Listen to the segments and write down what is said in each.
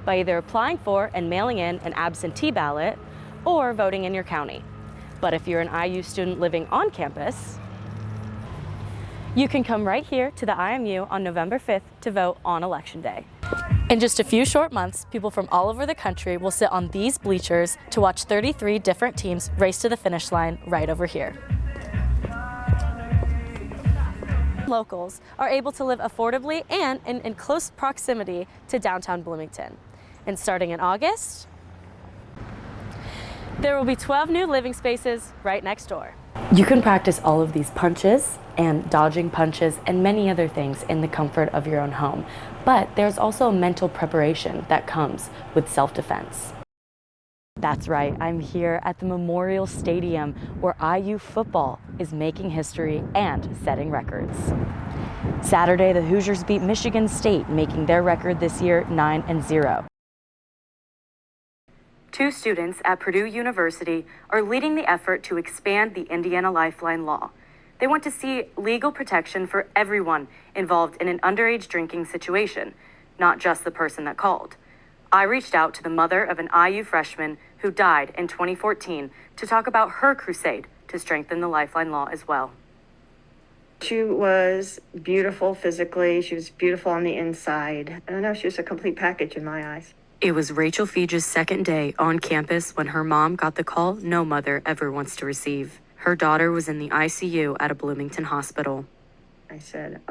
by either applying for and mailing in an absentee ballot or voting in your county. But if you're an IU student living on campus, you can come right here to the IMU on November 5th to vote on Election Day. In just a few short months, people from all over the country will sit on these bleachers to watch 33 different teams race to the finish line right over here. Locals are able to live affordably and in close proximity to downtown Bloomington. And starting in August, there will be 12 new living spaces right next door. You can practice all of these punches and dodging punches and many other things in the comfort of your own home. But there's also a mental preparation that comes with self-defense. That's right, I'm here at the Memorial Stadium where IU football is making history and setting records. Saturday, the Hoosiers beat Michigan State, making their record this year 9-0. Two students at Purdue University are leading the effort to expand the Indiana Lifeline law. They want to see legal protection for everyone involved in an underage drinking situation, not just the person that called. I reached out to the mother of an IU freshman who died in 2014 to talk about her crusade to strengthen the Lifeline law as well. She was beautiful physically. She was beautiful on the inside. I don't know, she was a complete package in my eyes. It was Rachel Feege's second day on campus when her mom got the call no mother ever wants to receive. Her daughter was in the ICU at a Bloomington hospital. I said,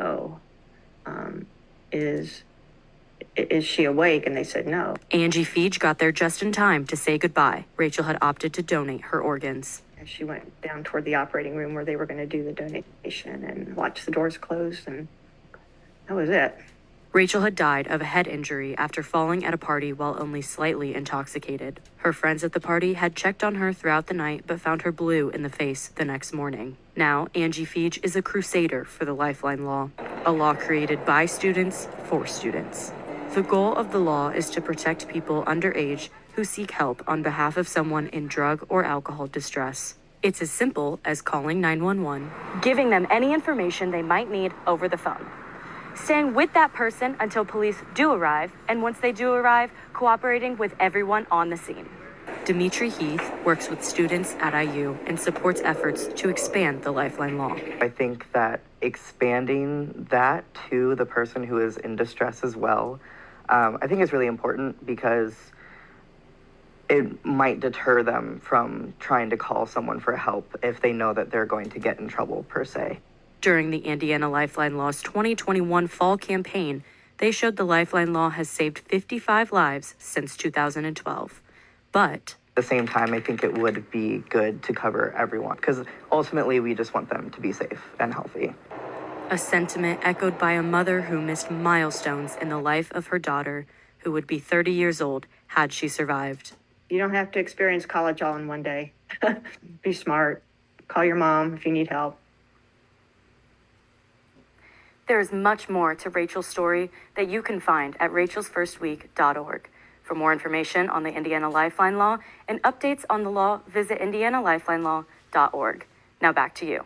is she awake? And they said no. Angie Feege got there just in time to say goodbye. Rachel had opted to donate her organs. She went down toward the operating room where they were going to do the donation and watch the doors close, and that was it. Rachel had died of a head injury after falling at a party while only slightly intoxicated. Her friends at the party had checked on her throughout the night but found her blue in the face the next morning. Now, Angie Feege is a crusader for the Lifeline law, a law created by students for students. The goal of the law is to protect people underage who seek help on behalf of someone in drug or alcohol distress. It's as simple as calling 911, giving them any information they might need over the phone, staying with that person until police do arrive, and once they do arrive, cooperating with everyone on the scene. Dimitri Heath works with students at IU and supports efforts to expand the Lifeline law. I think that expanding that to the person who is in distress as well, I think is really important because it might deter them from trying to call someone for help if they know that they're going to get in trouble per se. During the Indiana Lifeline Law's 2021 fall campaign, they showed the Lifeline Law has saved 55 lives since 2012. But at the same time, I think it would be good to cover everyone because ultimately we just want them to be safe and healthy. A sentiment echoed by a mother who missed milestones in the life of her daughter, who would be 30 years old had she survived. You don't have to experience college all in one day. Be smart. Call your mom if you need help. There is much more to Rachel's story that you can find at rachelsfirstweek.org. For more information on the Indiana Lifeline Law and updates on the law, visit indianalifelinelaw.org. Now back to you.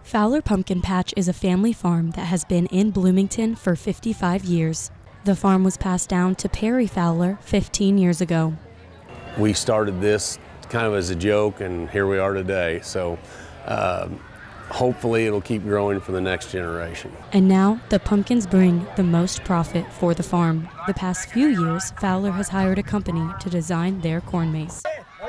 Fowler Pumpkin Patch is a family farm that has been in Bloomington for 55 years. The farm was passed down to Perry Fowler 15 years ago. We started this kind of as a joke, and here we are today. So hopefully it'll keep growing for the next generation. And now the pumpkins bring the most profit for the farm. The past few years, Fowler has hired a company to design their corn maze.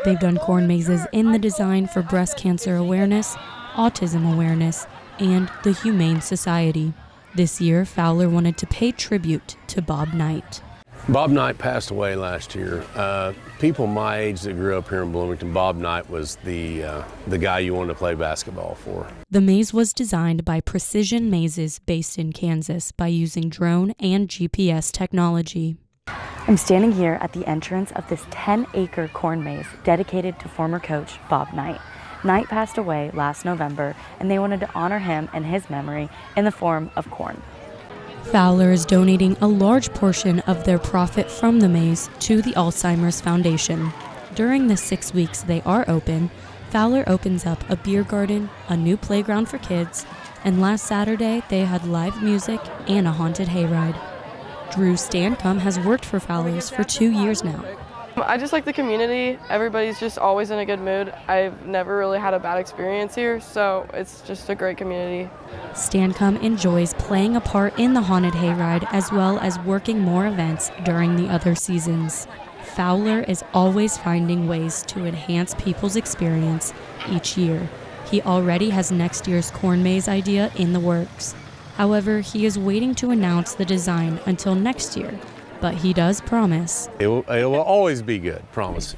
They've done corn mazes in the design for breast cancer awareness, autism awareness, and the Humane Society. This year, Fowler wanted to pay tribute to Bob Knight. Bob Knight passed away last year. People my age that grew up here in Bloomington, Bob Knight was the guy you wanted to play basketball for. The maze was designed by Precision Mazes based in Kansas by using drone and GPS technology. I'm standing here at the entrance of this 10-acre corn maze dedicated to former coach Bob Knight. Knight passed away last November, and they wanted to honor him and his memory in the form of corn. Fowler is donating a large portion of their profit from the maze to the Alzheimer's Foundation. During the 6 weeks they are open, Fowler opens up a beer garden, a new playground for kids, and last Saturday they had live music and a haunted hayride. Drew Stancombe has worked for Fallows for 2 years now. I just like the community. Everybody's just always in a good mood. I've never really had a bad experience here, so it's just a great community. Stancombe enjoys playing a part in the Haunted Hayride as well as working more events during the other seasons. Fowler is always finding ways to enhance people's experience each year. He already has next year's corn maze idea in the works. However, he is waiting to announce the design until next year, but he does promise It will always be good, promise.